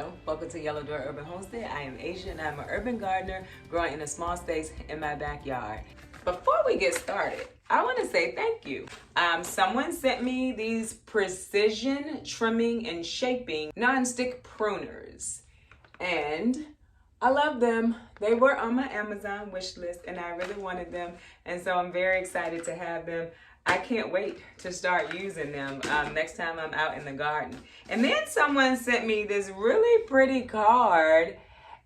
Hello, welcome to Yellow Door Urban Homestead. I am Asia and I'm an urban gardener growing in a small space in my backyard. Before we get started, I want to say thank you. Someone sent me these precision trimming and shaping non-stick pruners and I love them. They were on my Amazon wish list and I really wanted them, and so I'm very excited to have them. I can't wait to start using them next time I'm out in the garden. And then someone sent me this really pretty card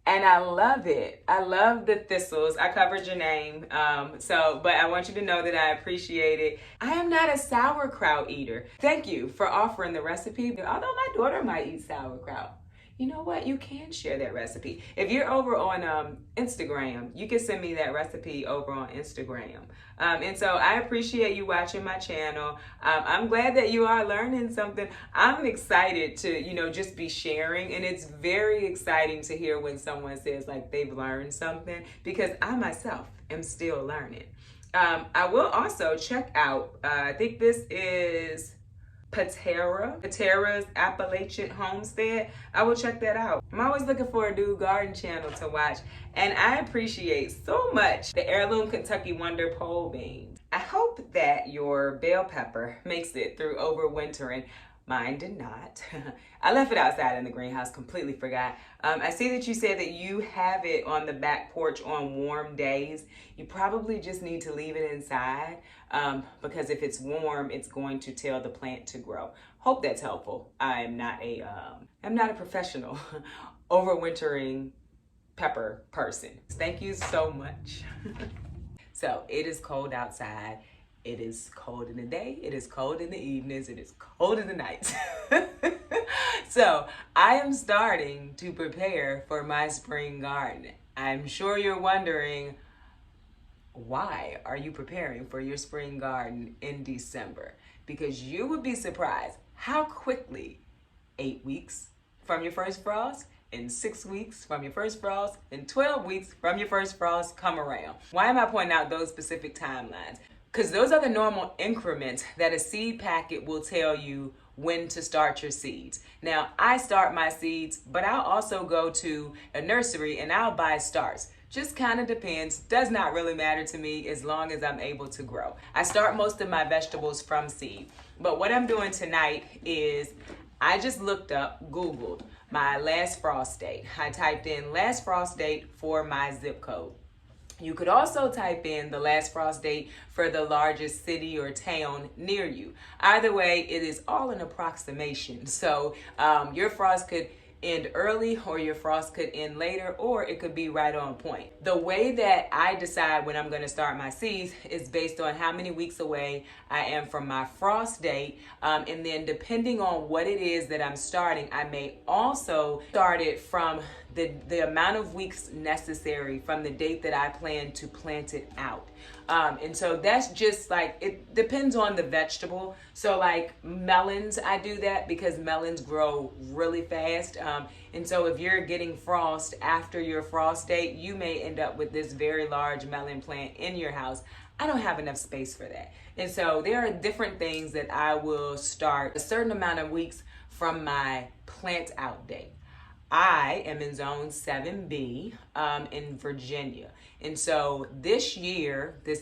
and I love it. I love the thistles. I covered your name, but I want you to know that I appreciate it. I am not a sauerkraut eater. Thank you for offering the recipe, although my daughter might eat sauerkraut. You know what? You can share that recipe. If you're over on Instagram, you can send me that recipe over on Instagram. And so I appreciate you watching my channel. I'm glad that you are learning something. I'm excited to, just be sharing. And it's very exciting to hear when someone says like they've learned something, because I myself am still learning. I will also check out, I think this is Patera's Appalachian Homestead. I will check that out. I'm always looking for a new garden channel to watch, and I appreciate so much the Heirloom Kentucky Wonder pole beans. I hope that your bell pepper makes it through overwintering. Mine did not. I left it outside in the greenhouse, completely forgot. I see that you said that you have it on the back porch on warm days. You probably just need to leave it inside because if it's warm, it's going to tell the plant to grow. Hope that's helpful. I'm not a professional overwintering pepper person. Thank you so much. So it is cold outside. It is cold in the day, it is cold in the evenings, it is cold in the nights. So I am starting to prepare for my spring garden. I'm sure you're wondering, why are you preparing for your spring garden in December? Because you would be surprised how quickly 8 weeks from your first frost, and 6 weeks from your first frost, and 12 weeks from your first frost come around. Why am I pointing out those specific timelines? Because those are the normal increments that a seed packet will tell you when to start your seeds. Now, I start my seeds, but I'll also go to a nursery and I'll buy starts. Just kind of depends. Does not really matter to me as long as I'm able to grow. I start most of my vegetables from seed. But what I'm doing tonight is I just Googled my last frost date. I typed in last frost date for my zip code. You could also type in the last frost date for the largest city or town near you. Either way, it is all an approximation. So your frost could end early or your frost could end later, or it could be right on point. The way that I decide when I'm going to start my seeds is based on how many weeks away I am from my frost date, and then depending on what it is that I'm starting, I may also start it from the amount of weeks necessary from the date that I plan to plant it out. And so that's just like, it depends on the vegetable. So like melons, I do that because melons grow really fast. And so if you're getting frost after your frost date, you may end up with this very large melon plant in your house. I don't have enough space for that. And so there are different things that I will start a certain amount of weeks from my plant out date. I am in zone 7B in Virginia. And so this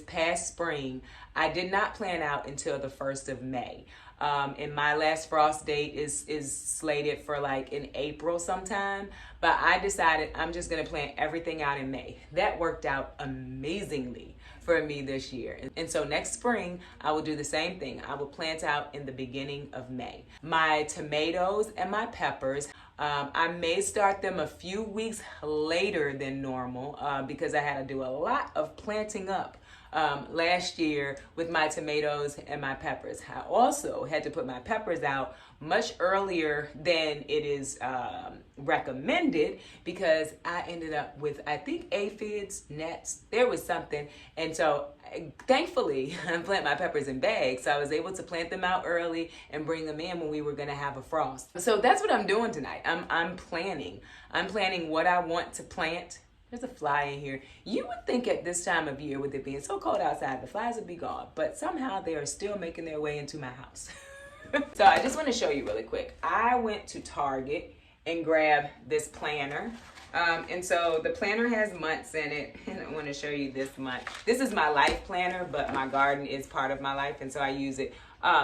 past spring, I did not plant out until the 1st of May. And my last frost date is slated for like in April sometime. But I decided I'm just gonna plant everything out in May. That worked out amazingly for me this year. And so next spring, I will do the same thing. I will plant out in the beginning of May. My tomatoes and my peppers, I may start them a few weeks later than normal because I had to do a lot of planting up last year with my tomatoes and my peppers. I also had to put my peppers out much earlier than it is recommended because I ended up with, I think, aphids, gnats, there was something. And so thankfully I plant my peppers in bags, so I was able to plant them out early and bring them in when we were gonna have a frost. So that's what I'm doing tonight. I'm planning what I want to plant. There's a fly in here. You would think at this time of year, with it being so cold outside, the flies would be gone, but somehow they are still making their way into my house. So I just want to show you really quick. I went to Target and grab this planner. And so the planner has months in it, and I want to show you this month. This is my life planner, but my garden is part of my life, and so I use it.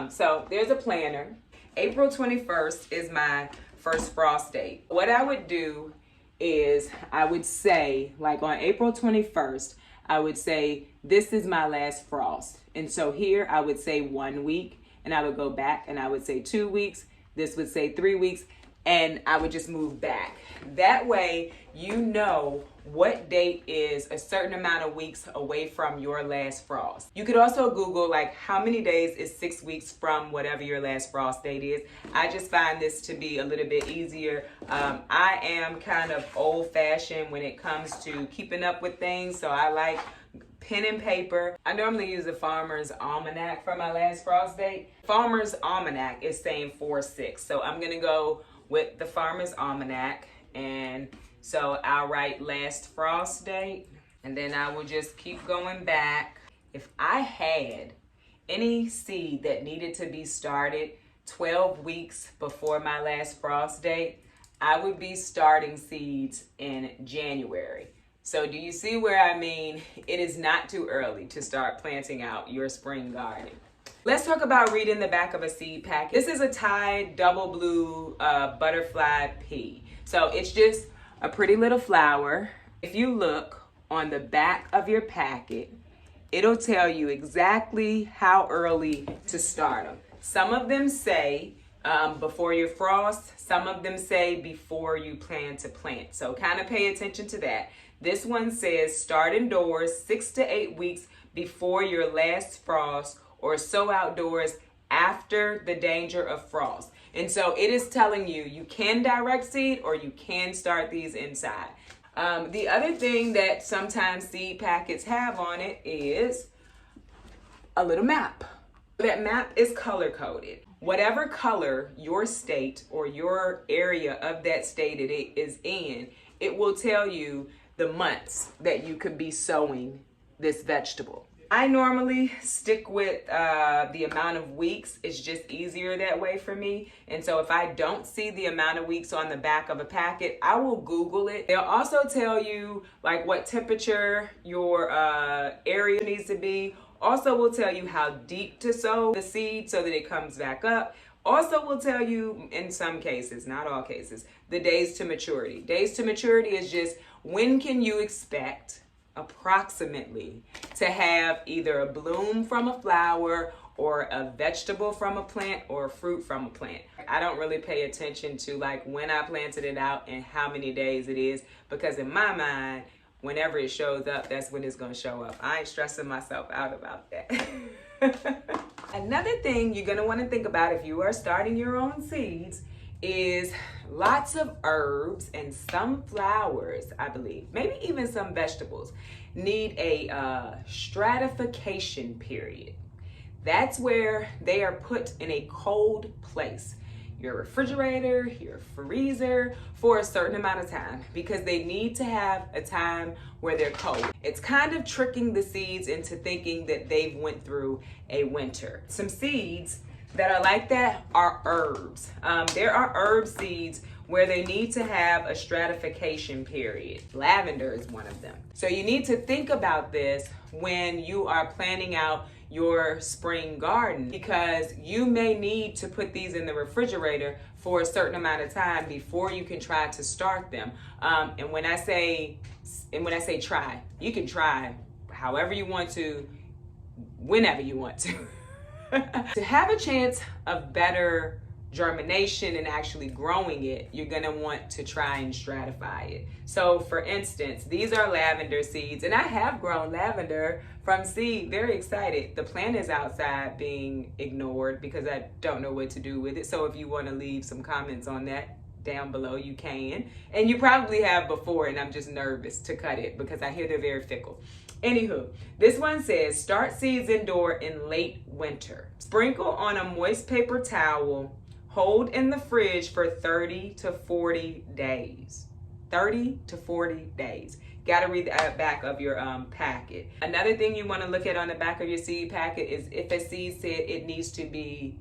So there's a planner. April 21st is my first frost date. What I would do is I would say, like on April 21st, I would say, this is my last frost. And so here I would say 1 week, and I would go back and I would say 2 weeks. This would say 3 weeks, and I would just move back. That way, you know what date is a certain amount of weeks away from your last frost. You could also Google like how many days is 6 weeks from whatever your last frost date is. I just find this to be a little bit easier. I am kind of old-fashioned when it comes to keeping up with things, so I like pen and paper. I normally use a Farmer's Almanac for my last frost date. Farmer's Almanac is saying 4/6, so I'm gonna go with the Farmer's Almanac, and so I'll write last frost date, and then I will just keep going back. If I had any seed that needed to be started 12 weeks before my last frost date, I would be starting seeds in January. So do you see where I mean? It is not too early to start planting out your spring garden. Let's talk about reading the back of a seed packet. This is a Tide double blue butterfly pea. So it's just a pretty little flower. If you look on the back of your packet, it'll tell you exactly how early to start them. Some of them say before your frost, some of them say before you plan to plant. So kind of pay attention to that. This one says start indoors 6 to 8 weeks before your last frost, or sow outdoors after the danger of frost. And so it is telling you, you can direct seed or you can start these inside. The other thing that sometimes seed packets have on it is a little map. That map is color coded. Whatever color your state or your area of that state it is in, it will tell you the months that you could be sowing this vegetable. I normally stick with the amount of weeks. It's just easier that way for me. And so if I don't see the amount of weeks on the back of a packet, I will Google it. They'll also tell you like what temperature your area needs to be. Also will tell you how deep to sow the seed so that it comes back up. Also will tell you, in some cases, not all cases, the days to maturity. Days to maturity is just when can you expect approximately to have either a bloom from a flower or a vegetable from a plant or a fruit from a plant. I don't really pay attention to like when I planted it out and how many days it is, because in my mind, whenever it shows up, that's when it's gonna show up. I ain't stressing myself out about that. Another thing you're gonna wanna think about if you are starting your own seeds is lots of herbs and some flowers, I believe, maybe even some vegetables, need a stratification period. That's where they are put in a cold place, your refrigerator, your freezer, for a certain amount of time, because they need to have a time where they're cold. It's kind of tricking the seeds into thinking that they've went through a winter. Some seeds that are like that are herbs. There are herb seeds where they need to have a stratification period. Lavender is one of them. So you need to think about this when you are planning out your spring garden, because you may need to put these in the refrigerator for a certain amount of time before you can try to start them. And when I say try, you can try however you want to, whenever you want to. To have a chance of better germination and actually growing it, you're gonna want to try and stratify it. So for instance, these are lavender seeds, and I have grown lavender from seed. Very excited. The plant is outside being ignored because I don't know what to do with it. So if you want to leave some comments on that down below, you can. And you probably have before, and I'm just nervous to cut it because I hear they're very fickle. Anywho, this one says, start seeds indoor in late winter. Sprinkle on a moist paper towel. Hold in the fridge for 30 to 40 days. 30 to 40 days. Got to read the back of your packet. Another thing you want to look at on the back of your seed packet is if a seed said it needs to be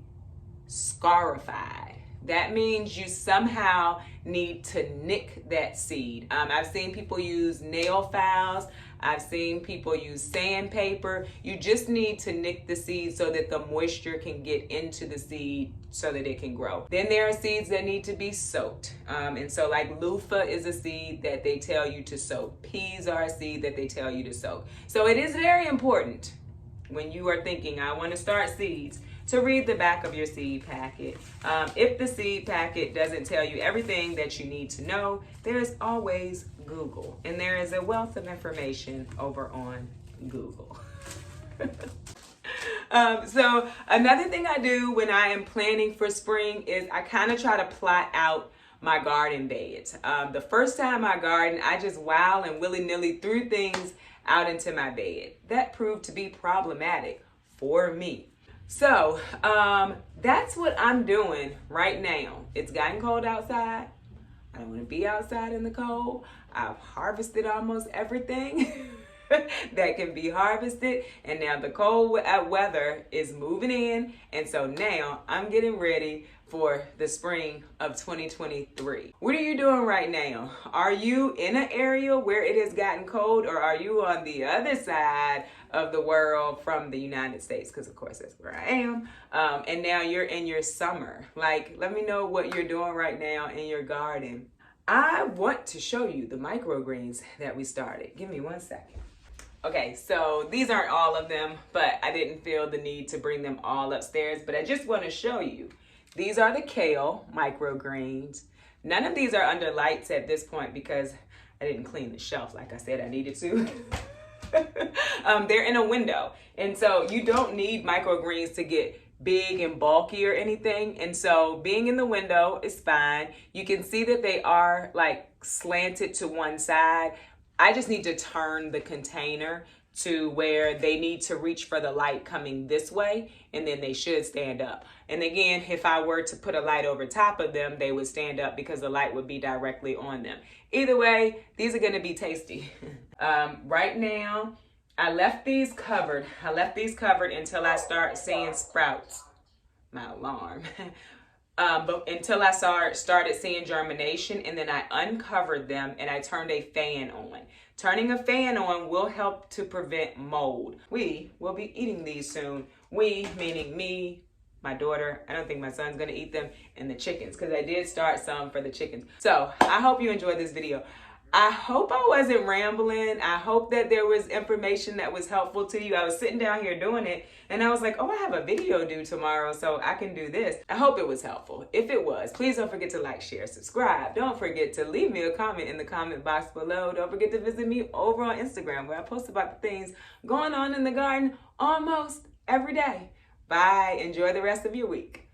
scarified. That means you somehow need to nick that seed. I've seen people use nail files. I've seen people use sandpaper. You just need to nick the seed so that the moisture can get into the seed so that it can grow. Then there are seeds that need to be soaked. And so like loofah is a seed that they tell you to soak. Peas are a seed that they tell you to soak. So it is very important when you are thinking, I want to start seeds, to read the back of your seed packet. If the seed packet doesn't tell you everything that you need to know, there's always Google. And there is a wealth of information over on Google. So another thing I do when I am planning for spring is I kind of try to plot out my garden beds. The first time I gardened, I just wild and willy-nilly threw things out into my bed. That proved to be problematic for me. So that's what I'm doing right now. It's gotten cold outside. I don't want to be outside in the cold. I've harvested almost everything that can be harvested, and now the cold weather is moving in, and so now I'm getting ready for the spring of 2023. What are you doing right now? Are you in an area where it has gotten cold, or are you on the other side of the world from the United States? Because of course that's where I am. And now you're in your summer. Like, let me know what you're doing right now in your garden. I want to show you the microgreens that we started. Give me 1 second. Okay, so these aren't all of them, but I didn't feel the need to bring them all upstairs, but I just want to show you. These are the kale microgreens. None of these are under lights at this point because I didn't clean the shelf like I said I needed to. They're in a window, and so you don't need microgreens to get big and bulky or anything, and so being in the window is fine. You can see that they are like slanted to one side. I just need to turn the container to where they need to reach for the light coming this way, and then they should stand up. And again, if I were to put a light over top of them, they would stand up because the light would be directly on them. Either way, these are gonna be tasty. Right now, I left these covered. I left these covered until I start seeing sprouts. My alarm. But until I started seeing germination, and then I uncovered them and I turned a fan on. Turning a fan on will help to prevent mold. We will be eating these soon. We, meaning me, my daughter, I don't think my son's gonna eat them, and the chickens, because I did start some for the chickens. So I hope you enjoyed this video. I hope I wasn't rambling. I hope that there was information that was helpful to you. I was sitting down here doing it, and I was like, oh, I have a video due tomorrow, so I can do this. I hope it was helpful. If it was, please don't forget to like, share, subscribe. Don't forget to leave me a comment in the comment box below. Don't forget to visit me over on Instagram, where I post about the things going on in the garden almost every day. Bye. Enjoy the rest of your week.